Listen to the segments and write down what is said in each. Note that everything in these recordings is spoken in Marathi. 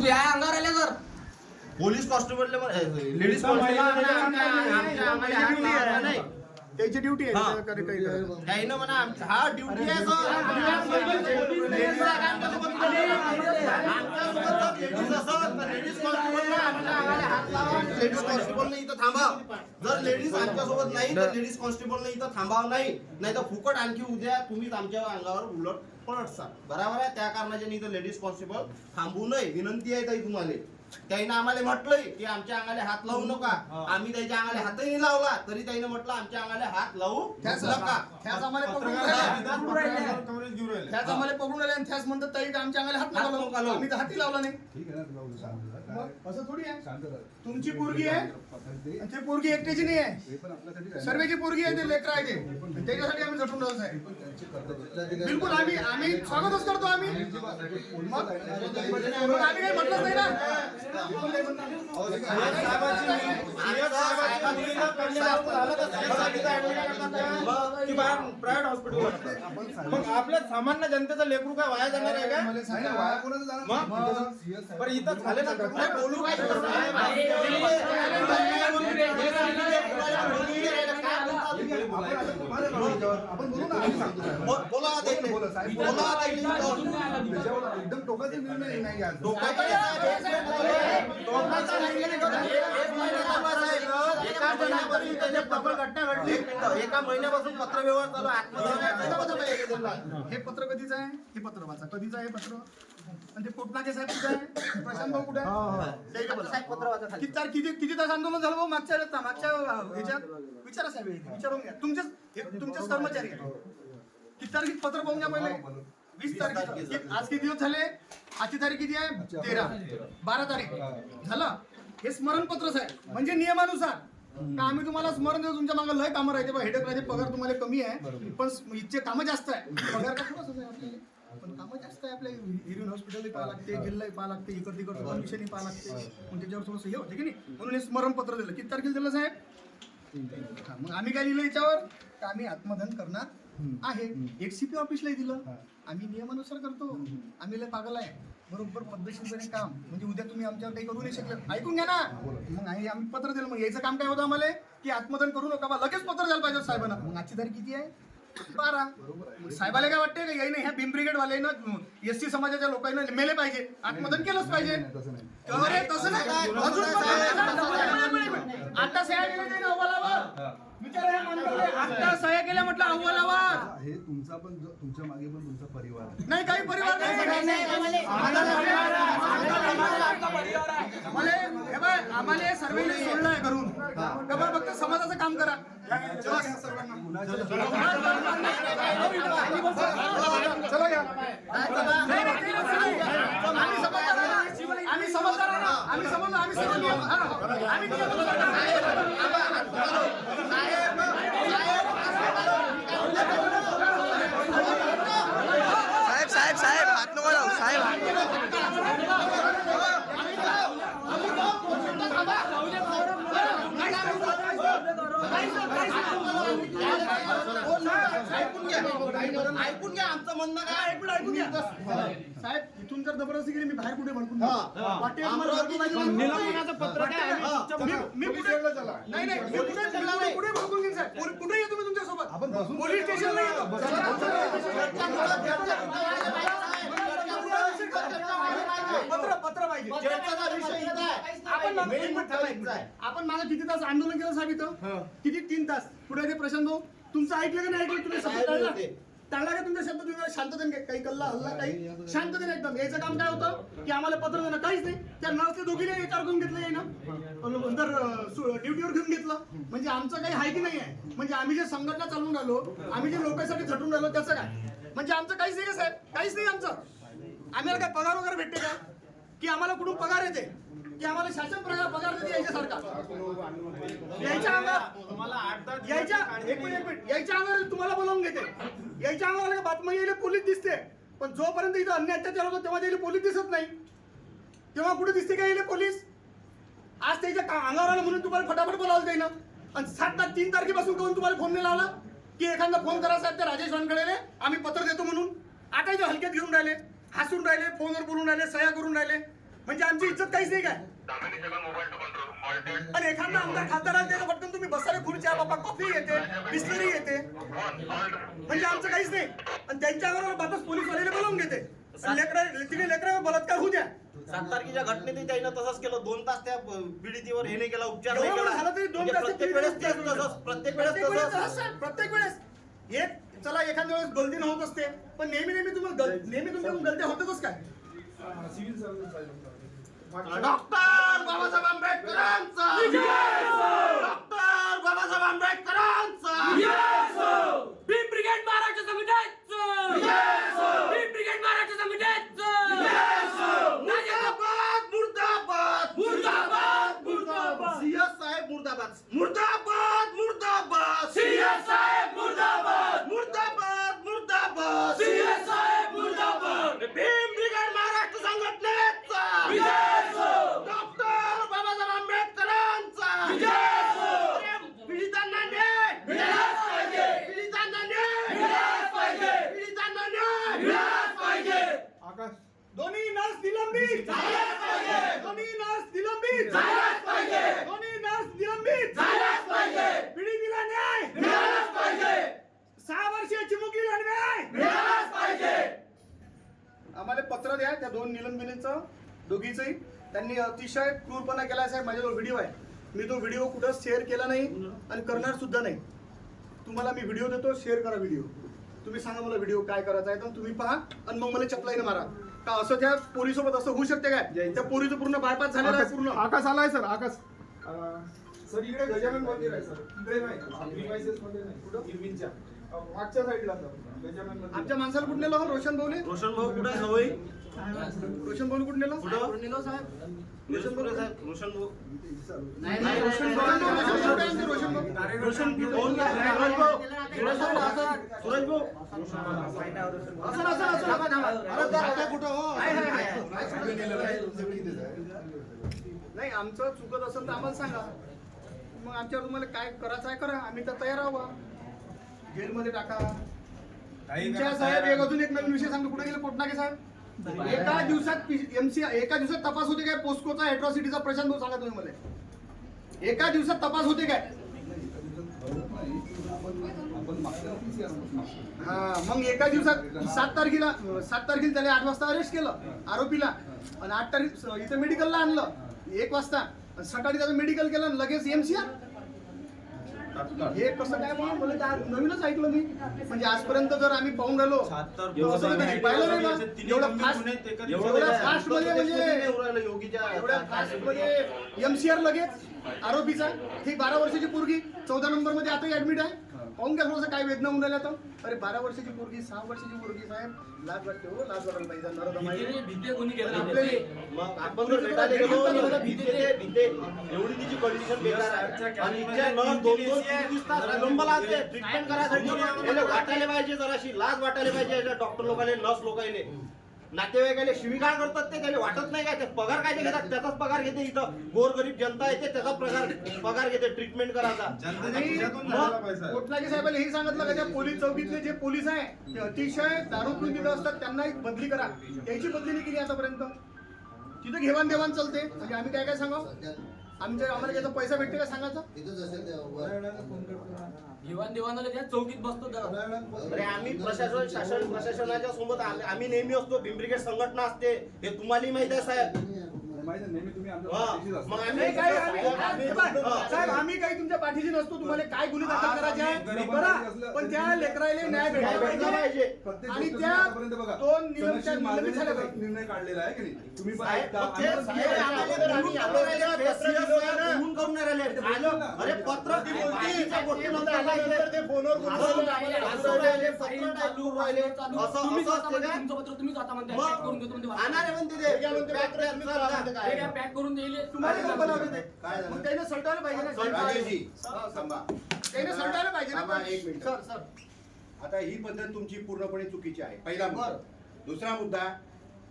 या अंगावर आले sir police constable ladies constable नाही त्याची ड्युटी आहे काही ना म्हणा हा ड्युटी आहे लेडीज कॉन्स्टेबलने इथं थांबा. जर लेडीज आमच्यासोबत नाही तर लेडीज कॉन्स्टेबलने इथं थांबाव नाही तर फुकट आणखी उद्या तुम्हीच आमच्या अंगावर उलट पलटसा. बरोबर आहे. त्या कारणाने इथं लेडीज कॉन्स्टेबल थांबू नये विनंती आहे ताई तुम्हाला. त्याने आम्हाला म्हटलंय की आमच्या अंगाला हात लावू नका. आम्ही त्याच्या अंगाला हातही नाही लावला तरी त्याने म्हटलं आमच्या अंगाला हात लावू नका. त्याच आम्हाला पकडून राहिले आणि त्याच म्हणतात ताई आमच्या अंगाला हात लावला. आम्ही तर हाती लावला नाही. असं थोडी आहे. तुमची पोरगी आहे ते पोरगी एकट्याची नाही आहे. सर्वेची पोरगी आहे ते लेकर आहे ते त्याच्यासाठी आम्ही झटून राहतो साहेब. बिलकुल आम्ही स्वागतच करतो. आम्ही काही म्हटलंच नाही ना. प्रायव्हेट हॉस्पिटल मग आपल्या सामान्य जनतेचा लेकरू काय वाया जाणार आहे का? बरं इथं झाले ना बोलू काय एकदम टोकाचा निर्णय नाही. एका महिन्यापासून पत्र व्यवहार चालू आहे. हे पत्र कधीच आहे. हे पत्र वाचा कधीच आहे पत्र. आणि ते पोटनाके साहेब कुठे आहे. प्रशांत भाऊ कुठे आहे. किती तास आंदोलन झालं भाऊ मागच्या ह्याच्यात विचारा साहेब विचारून घ्या. तुमचेच कर्मचारी आहे. किती तारखेत पत्र पाहून घ्या पहिले. 20 तारीख आज किती दिवस झाले. आजची तारीख किती आहे 13 12 तारीख झालं. हे स्मरणपत्र साहेब म्हणजे नियमानुसार का आम्ही तुम्हाला स्मरण देऊ. तुमच्या मागे लय कामं राहते. हेडेक राहते. पगार तुम्हाला कमी आहे पण इथचे कामं जास्त आहे. पगार का थोडंच आहे आपल्याला पण कामं जास्त आहे. आपल्या हिरवीन हॉस्पिटलही पाहा लागते. जिल्हाही पाहा लागते. इकडे तिकडे कमिशनही पाहा लागते. मग त्याच्यावर थोडंसं हे होते की नाही. म्हणून हे स्मरणपत्र दिलं. किती तारखेला दिलं साहेब. मग आम्ही काय लिहिलं याच्यावर का आम्ही आत्मदहन करणार आहे. एक्सीपी ऑफिसलाही दिलं. आम्ही नियमानुसार करतो. आम्ही लय पागल आहे. बरोबर पद्धतशीरपणे काम म्हणजे उद्या तुम्ही आमच्यावर काही करू नाही शकले. ऐकून घ्या ना. मग आम्ही पत्र दिलं. मग याचं काम काय होतं आम्हाला की आत्मदहन करू नका बा लगेच पत्र द्यायला पाहिजे साहेबांना. मग आजची तारीख किती आहे 12. साहेबाला काय वाटते का याने ह्या भीम ब्रिगेडवाल्यानं एसटी समाजाच्या लोकांना मेले पाहिजे. आत्मदहन केलंच पाहिजे. तसं नाही. आता सह्या केल्या नाही ना अहवालावर. आता सह्या केल्या म्हटलं अहवालावर. हे तुमचा पण तुमच्या मागे पण तुमचा परिवार आहे. नाही काही परिवार नाही. आम्हाला सर्वेने सोडलं आहे घरून फक्त समाजाचं काम करा. चला घ्या. आम्ही समजदार आम्ही समजलो. आम्ही सर्व नियम आम्ही साहेब हात नको लावू साहेब. ऐकून घ्या आमचं म्हणणं काय. ऐकून घ्या साहेब इथून जर जबरदस्ती केली मी बाहेर कुठे भडकून कुठे भडकून घेईन साहेब. कुठे येतो मी तुमच्यासोबत. पोलीस स्टेशनला येतो. पत्र पाहिजे. आपण माझं किती तास आंदोलन केलं साहेब इथं. किती 3 तास. पुढे ते प्रशांत भाऊ तुमचं ऐकलं का नाही ऐकलं. तुम्ही टाळला का तुमच्या शब्द. तुम्ही शांततेने काही कल्ला हल्ला काही शांततेने एकदम. याचं काम काय होतं की आम्हाला पत्र देणं काहीच नाही. त्या नर्सने दोघीने विचार करून घेतलं आहे ना नंतर ड्युटीवर घेऊन घेतलं. म्हणजे आमचं काही आहे की नाही आहे. म्हणजे आम्ही जे संघटना चालवून राहिलो आम्ही जे लोकांसाठी झटून राहिलो त्याचं काय म्हणजे आमचं काहीच नाही साहेब. काहीच नाही आमचं. आम्हाला काय पगार वगैरे भेटते का की आम्हाला कुठून पगार येते की आम्हाला शासन पगार देते याच्यासारखा. यायच्या अंगावर तुम्हाला बोलावून घेते. यायच्या अंगावर बातमी येईल पोलीस दिसते पण जोपर्यंत इथं अन्य अत्याचार होतो तेव्हा त्याला पोलीस दिसत नाही. तेव्हा कुठे दिसते का येईल पोलीस. आज त्याच्या अंगावर आलं म्हणून तुम्हाला फटाफट बोलावलं जाईल ना. आणि 3 तारखेपासून करून तुम्हाला फोन नाही लावला की एखादा फोन करा साहेब त्या राजेश वानखेडे आम्ही पत्र देतो म्हणून. आता इथे हलक्यात घेऊन राहिले. हसून राहिले. फोनवर बोलून राहिले. सह्या करून राहिले. म्हणजे आमची इज्जत काहीच नाही काय? आणि एखादा आमदार खासदार आला त्याला पटकन तुम्ही बसायला खुर्च्या बाबा कॉफी येते बिस्लरी येते म्हणजे आमचं काहीच नाही. आणि त्यांच्यावर बातच पोलीसवाल्याला बोलावून घेते. लेकरा बलात्कार होऊ द्या. 7 तारखेच्या घटनेत त्यानं तसंच केलं. 2 तास त्या पीडितीवर हे नाही केला, उपचार नाही एवढं केला. झालं तरी 2 म्हणजे तास प्रत्येक वेळेस तेच तसंच, प्रत्येक वेळेस तसंच. प्रत्येक वेळेस एक चला एखाद्या वेळेस गलती होत असते पण नेहमी तुम्हाला नेहमी तुमच्याकडून गलत्या होतच काय? डॉक्टर बाबासाहेब आंबेडकरांचा डॉक्टर बाबासाहेब आंबेडकरांचा भीम ब्रिगेड महाराष्ट्र समितीचं भीम ब्रिगेड महाराष्ट्र समितीचं मुर्दाबाद मुर्दाबाद मुर्दाबाद मुर्दाबाद सीएस साहेब मुर्दाबाद मुर्दाबाद मुर्दाबाद सीएस साहेब मुर्दाबाद मुर्दाबाद मुर्दाबाद सीएस साहेब मुर्दाबाद भीम ब्रिगेड महाराष्ट्र संघटनेचा डॉक्टर बाबासाहेब आंबेडकरांचा पीडितांना न्याय मिळालाच पाहिजे पीडितांना न्याय मिळालाच पाहिजे पीडितांना न्याय मिळालाच पाहिजे दोन्ही नर्स निलंबित झालाच पाहिजे दोन्ही नर्स निलंबित झालाच पाहिजे दोन्ही नर्स निलंबित झालाच पाहिजे पीडितीला न्याय मिळालाच पाहिजे 6 वर्षीय चिमुकलीला न्याय मिळालाच पाहिजे. आम्हाला पत्र द्या त्या 2 निलंबनीचं दोघीचंही. त्यांनी अतिशय क्रूरपणा केला साहेब. माझ्याजवळ व्हिडिओ आहे. मी तो व्हिडिओ कुठं शेअर केला नाही आणि करणार सुद्धा नाही. तुम्हाला मी व्हिडिओ देतो, शेअर करा व्हिडिओ. तुम्ही सांगा मला व्हिडिओ काय करायचा आहे तर तुम्ही पहा आणि मग मला चपलाईने मारा. का असं त्या पोरीसोबत असं होऊ शकते काय? त्या पोरीचं पूर्ण बायपास झालेला आहे पूर्ण. आकाश आलाय सर. आकाश सर इकडे गजानन मंदिर आहे सर. इकडे नाही प्रिमायसेस मध्ये नाही. कुठं इरविनच्या मागच्या साईडला सर गजानन मंदिर. आमच्या माणसाला कुठं नेलं हो? रोशन भाऊने. रोशन भाऊ कुठे आहे हवई रोशन भाऊने कुठं नेलं? कुठं नेलो साहेब. रोशन भाऊ साहेब रोशन भाऊ नाही नाही, रोशन भाऊ कुठे आहे? रोशन भाऊ. रोशन भाऊ सूरज भाऊ सूरज भाऊ अरे दादा कुठं हो नाही आमचं चुकत असेल तर आम्हाला सांगा. मग आमच्यावर तुम्हाला काय करायचं आहे करा. आम्ही तर तयार आहोत. जेलमध्ये टाका. तुमच्या साहेब अजून एक नवीन विषय सांगतो. कुठे गेले पोटनाके साहेब? एका दिवसात एका दिवसात तपास होते काय पोस्कोचा अॅट्रॉसिटीचा? प्रशांत भाऊ सांगा तुम्ही मला. एका दिवसात तपास होते काय? हा मग एका दिवसात 7 तारखेला त्याला 8 वाजता अरेस्ट केलं आरोपीला आणि 8 तारीख इथं मेडिकलला आणलं 1 वाजता. सकाळी त्याचं मेडिकल केलं आणि लगेच एमसीआर. हे कसं काय म्हणून मला आज नवीनच ऐकलं मी. म्हणजे आजपर्यंत जर आम्ही पाहून राहिलो असं कधी पाहिलं नाही ना. एवढं फास्ट मध्ये म्हणजे एवढ्या फास्ट मध्ये एमसीआर लगेच आरोपीचा. ही 12 वर्षाची पोरगी 14 नंबर मध्ये आता ऍडमिट आहे. पाहून घ्या थोडंसं काय वेदना होऊन राहिल्या तर. अरे 12 वर्षाची पोरगी 6 वर्षाची पोरगी साहेब. लाज वाटते हो. लाज वाटायला पाहिजे. नरदमाई भीती कोणी घेतली आपले मग आपण जर भेटायला गेलो भीते एवढी तिची कंडिशन बेकार आहे आणि इथे नर्स 2-2 तास विलंब लागते ट्रीटमेंट करायसाठी. याला वाटायला पाहिजे जराशी लाज वाटायला पाहिजे डॉक्टर लोकांना नर्स लोकांना. नातेवाईकाले शिवीगाळ करतात ते त्याला वाटत नाही काय? ते पगार काय घेतात त्याचाच पगार घेते. इथं गोरगरीब जनता येते त्याचा पगार घेते ट्रीटमेंट करायचा. कोटलाके साहेबांनी हे सांगितलं का त्या पोलीस चौकीतले जे पोलीस आहे ते अतिशय दारू पिऊन तिथं असतात त्यांना एक बदली करा. त्याची बदली नाही केली आतापर्यंत. तिथं घेवाण देवाण चालते. म्हणजे आम्ही काय सांगावं? आम्हाला त्याचा पैसा भेटते का सांगायचं? दिवाण दिवाणाला त्या चौकीत बसतो जरा. अरे आम्ही प्रशासनाच्या सोबत आम्ही नेहमी असतो. भीम ब्रिगेड संघटना असते हे तुम्हाला माहित आहे साहेब. मग आम्ही काय साहेब आम्ही काही तुमच्या पाठीशी नसतो. तुम्हाला काय गुन्हे दाखल करायचे आहे बरं पण त्या लेकराला न्याय भेटायला पाहिजे. आणि त्या 2 निलंबित झाल्या पाहिजे. निर्णय काढलेला आहे की नाही? तुम्ही पण साहेब, ऐकता. मग तेच हे आम्हाला आम्ही फोन करून राहिले. अरे पत्र ती बोलती गोष्टी नंतर ते फोनवर तुम्ही स्वतः म्हणता तुमचं पत्र तुम्ही स्वतः म्हणता पॅक करून देतो म्हणते. आणणार म्हणते ते पॅक करून देईल. तुम्हाला काय बनवलं ते? मग त्याने सलटायला पाहिजे ना. त्याने सलटायला पाहिजे ना. थांबा, एक मिनिट. सर सर आता ही पद्धत तुमची पूर्णपणे चुकीची आहे. पहिला मुद्दा. दुसरा मुद्दा,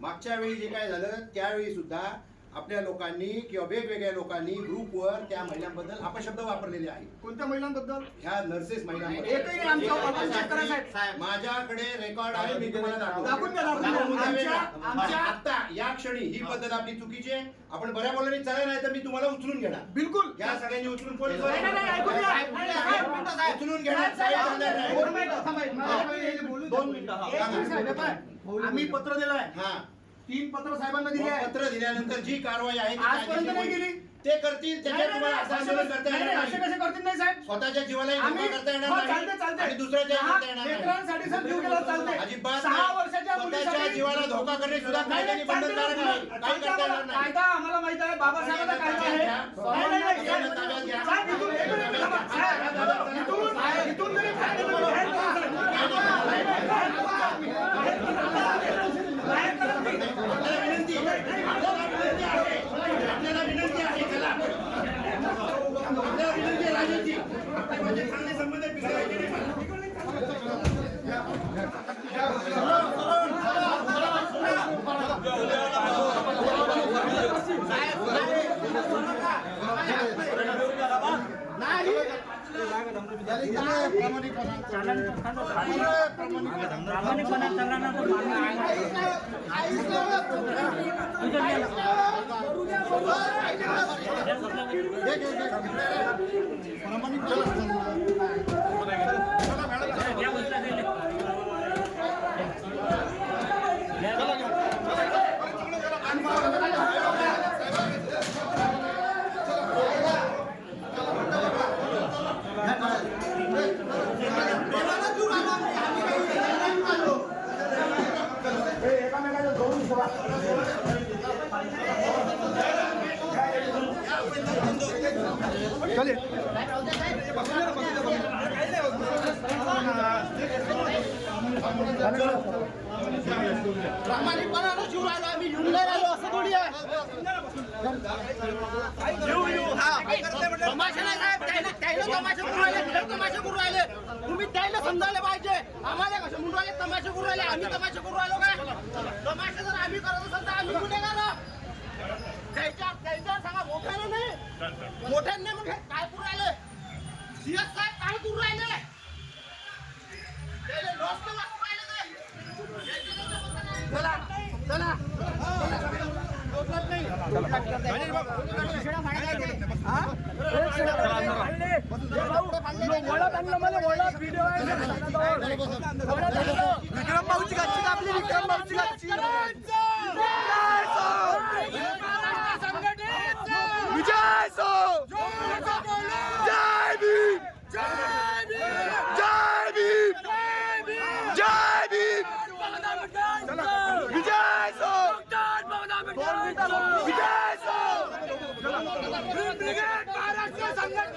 मागच्या वेळी जे काय झालं त्यावेळी सुद्धा आपल्या लोकांनी किंवा वेगवेगळ्या लोकांनी ग्रुपवर त्या महिलांबद्दल अपशब्द वापरलेले आहे. कोणत्या महिलांबद्दल? ह्या नर्सेस एकही महिलांबद्दल नाही आमच्या आपण चेक करा साहेब. माझ्याकडे रेकॉर्ड आहे, मी तुम्हाला दाखवून द्या, दाखवून द्या. आमच्या आता या क्षणी ही पद्धत आपली चुकीची आहे. आपण बऱ्या बोलणी चला, नाही तर मी तुम्हाला उचलून घेणार. बिलकुल या सगळ्यांनी उचलून पोलीस नाही, नाही, नाही, ऐकून घ्या. उचलून घेणार. साहेब, चालणार नाही. दोन मिनिटं, हा. एक मिनिट साहेब, हे पाय. आम्ही पत्र दिलंय, हा 3 पत्र साहेबांना दिली आहे. पत्र दिल्यानंतर जी कारवाई आहे ती आजपर्यंत नाही कायदेशीर केली. होईल. ते करतील, त्याच्यात तुम्हाला असं आंदोलन करता येणार नाही, असे नाही. कसे करतील नाही साहेब? स्वतःच्या जीवालाही धोका आम्ही करता येणार हो, नाही चालते, चालते. आणि दुसऱ्याच्या हा, करता येणार नाही. लेकरांसाठी सर जीव गेला चालते. अजिबात 6 नाही. वर्षाच्या स्वतःच्या मुलीसाठी जीवाला धोका करणे सुद्धा कायद्याने बंधनकारक आहे. काही करता येणार नाही. कायदा आम्हाला माहित आहे, बाबासाहेबांचा कायदा आहे. नाही, नाही, नाही, साहेब, साहेब, इथून एक मिनिट थांबा. साहेब, इथून तरी बाहेर करा, बाहेर करा, साहेब. बाहेर करा, please. आपल्याला विनंती आहे. आपल्याला विनंती आहे. चला. आपल्याला विनंती आहे राजाची. आपले म्हणजे चांगले संबंध बिघडायचे नाही. प्रामाणिकपणानं जीव राहिलो आम्ही, येऊन नाही राहिलो असं थोडी आहे. तमाशा नाही साहेब, त्याला तमाशा करू राहिले, खेळ तमाशा करू राहिले. तुम्ही त्याला समजायला पाहिजे. आम्हाला कसे म्हणून राहिले तमाशा करू राहिले, आम्ही तमाशा करू राहिलो काय? तमाशा जर आम्ही करत असेल तर आम्ही गुन्हेगार आहोत. त्यांच्या सांगा मोठ्यानं नाही, मोठ्याने मग हे काय करू राहिले? सीएस साहेब काय करू राहिले? त्याला लॉस तर वाचू राहिले काय? चला चला विक्रम भाऊची गच्ची कापली, विक्रम भाऊची गच्ची. विजय सो, जय भीम, जय भीम, जय भीम, विजय सो, विजय सो, महाराष्ट्र संघटना.